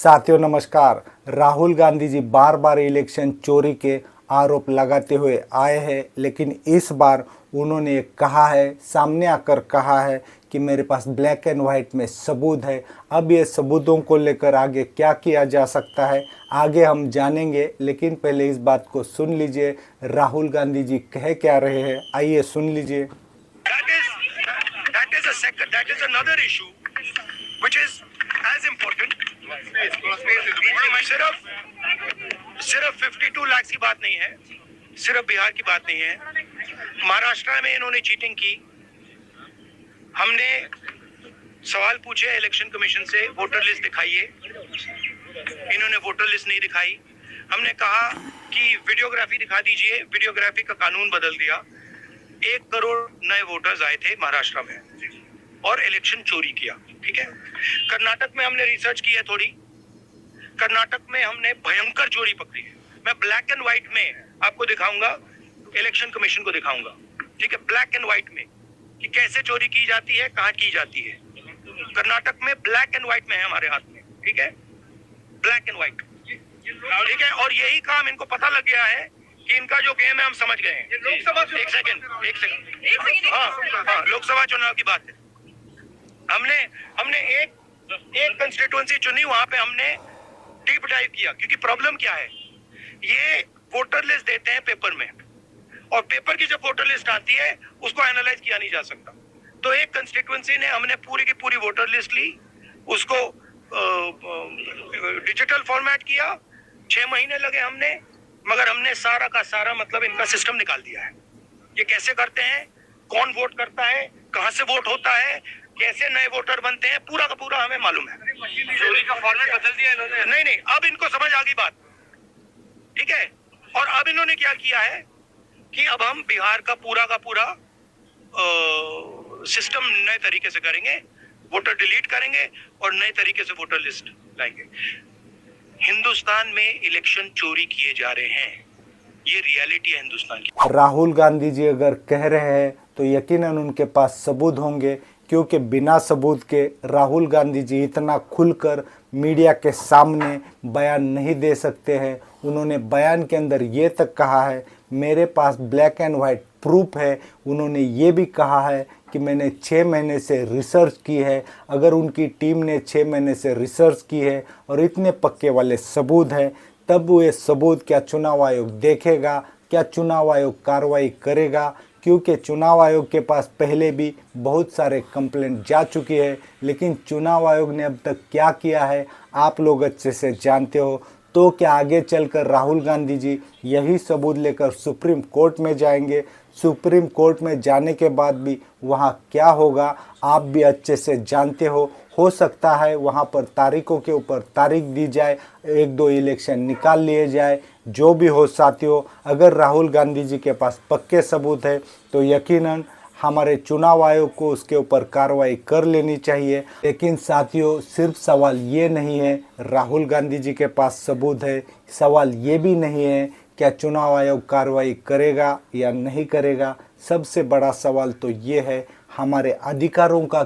साथियों नमस्कार। राहुल गांधी जी बार बार इलेक्शन चोरी के आरोप लगाते हुए आए हैं, लेकिन इस बार उन्होंने कहा है, सामने आकर कहा है कि मेरे पास ब्लैक एंड वाइट में सबूत है। अब ये सबूतों को लेकर आगे क्या किया जा सकता है आगे हम जानेंगे, लेकिन पहले इस बात को सुन लीजिए राहुल गांधी जी कह क्या रहे हैं। आइए सुन लीजिए। That is another issue which is as important. सिर्फ 52 लाख की बात नहीं है, सिर्फ बिहार की बात नहीं है। महाराष्ट्र में इन्होंने चीटिंग की। हमने सवाल पूछे इलेक्शन कमीशन से, वोटर लिस्ट दिखाइए। इन्होंने वोटर लिस्ट नहीं दिखाई। हमने कहा कि वीडियोग्राफी दिखा दीजिए। वीडियोग्राफी का कानून बदल दिया। 1 करोड़ नए वोटर्स आए थे महाराष्ट्र में और इलेक्शन चोरी किया। ठीक है। कर्नाटक में हमने रिसर्च की है थोड़ी। कर्नाटक में हमने भयंकर चोरी पकड़ी है। मैं ब्लैक एंड व्हाइट में आपको दिखाऊंगा, इलेक्शन कमीशन को दिखाऊंगा। ठीक है, ब्लैक एंड व्हाइट में कि कैसे चोरी की जाती है, कहां की जाती है। कर्नाटक में ब्लैक एंड व्हाइट में है हमारे हाथ में। ठीक है, ब्लैक एंड व्हाइट। ठीक है, और यही काम इनको पता लग गया है कि इनका जो गेम है हम समझ गए हैं। लोकसभा, एक सेकंड। हाँ, लोकसभा चुनाव की बात है। हमने एक कंस्टिट्यूएंसी चुनी, वहां पे हमने डीप डाइव किया। क्योंकि प्रॉब्लम क्या है, ये वोटर लिस्ट देते हैं पेपर में, और पेपर की जब वोटर लिस्ट आती है उसको एनालाइज किया नहीं जा सकता। तो एक कंस्टिट्यूएंसी ने हमने पूरी की पूरी वोटर लिस्ट ली, उसको डिजिटल फॉर्मेट किया। 6 महीने लगे हमने, मगर हमने सारा का सारा मतलब इनका सिस्टम निकाल दिया है। ये कैसे करते हैं, कौन वोट करता है, कहां से वोट होता है, कैसे नए वोटर बनते हैं, पूरा का पूरा हमें मालूम है। चोरी का फॉर्मेट बदल दिया इन्होंने। नहीं, अब इनको समझ आ गई बात। ठीक है, और अब इन्होंने क्या किया है कि अब हम बिहार का पूरा सिस्टम नए तरीके से करेंगे। वोटर डिलीट करेंगे और नए तरीके से वोटर लिस्ट लाएंगे। हिंदुस्तान में इलेक्शन चोरी किए जा रहे हैं, ये रियलिटी है हिंदुस्तान की। राहुल गांधी जी अगर कह रहे हैं तो यकीनन उनके पास सबूत होंगे, क्योंकि बिना सबूत के राहुल गांधी जी इतना खुलकर मीडिया के सामने बयान नहीं दे सकते हैं। उन्होंने बयान के अंदर ये तक कहा है मेरे पास ब्लैक एंड वाइट प्रूफ है। उन्होंने ये भी कहा है कि मैंने 6 महीने से रिसर्च की है। अगर उनकी टीम ने 6 महीने से रिसर्च की है और इतने पक्के वाले सबूत हैं, तब वो ये सबूत क्या चुनाव आयोग देखेगा, क्या चुनाव आयोग कार्रवाई करेगा? क्योंकि चुनाव आयोग के पास पहले भी बहुत सारे कंप्लेंट जा चुकी है, लेकिन चुनाव आयोग ने अब तक क्या किया है आप लोग अच्छे से जानते हो। तो क्या आगे चलकर राहुल गांधी जी यही सबूत लेकर सुप्रीम कोर्ट में जाएंगे? सुप्रीम कोर्ट में जाने के बाद भी वहाँ क्या होगा आप भी अच्छे से जानते हो सकता है वहाँ पर तारीखों के ऊपर तारीख दी जाए, 1-2 इलेक्शन निकाल लिए जाए। जो भी हो साथियों, अगर राहुल गांधी जी के पास पक्के सबूत है तो यकीनन हमारे चुनाव आयोग को उसके ऊपर कार्रवाई कर लेनी चाहिए। लेकिन साथियों, सिर्फ सवाल ये नहीं है राहुल गांधी जी के पास सबूत है, सवाल ये भी नहीं है क्या चुनाव आयोग कार्रवाई करेगा या नहीं करेगा। सबसे बड़ा सवाल तो ये है हमारे अधिकारों का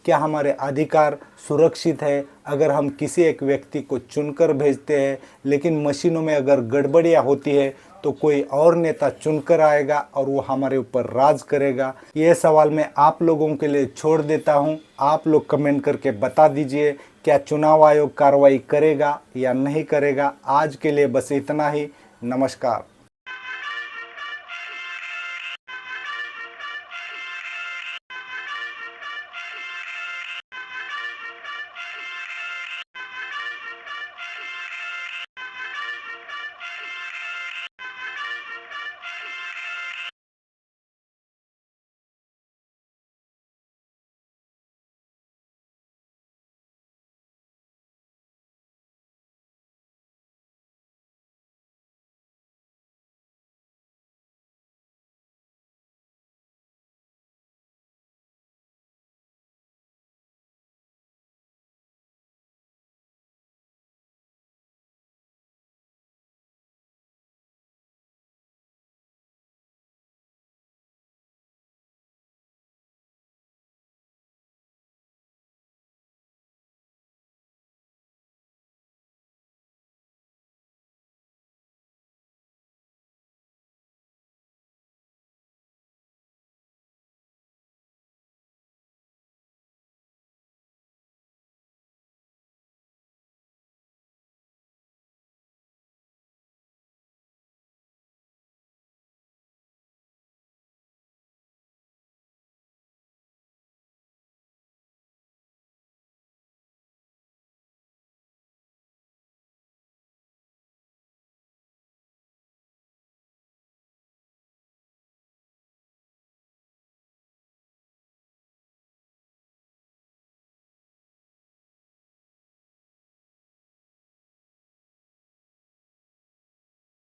क्या हमारे अधिकार सुरक्षित है? अगर हम किसी एक व्यक्ति को चुनकर भेजते हैं, लेकिन मशीनों में अगर गड़बड़ियाँ होती है तो कोई और नेता चुनकर आएगा और वो हमारे ऊपर राज करेगा। ये सवाल मैं आप लोगों के लिए छोड़ देता हूँ। आप लोग कमेंट करके बता दीजिए क्या चुनाव आयोग कार्रवाई करेगा या नहीं करेगा। आज के लिए बस इतना ही। नमस्कार।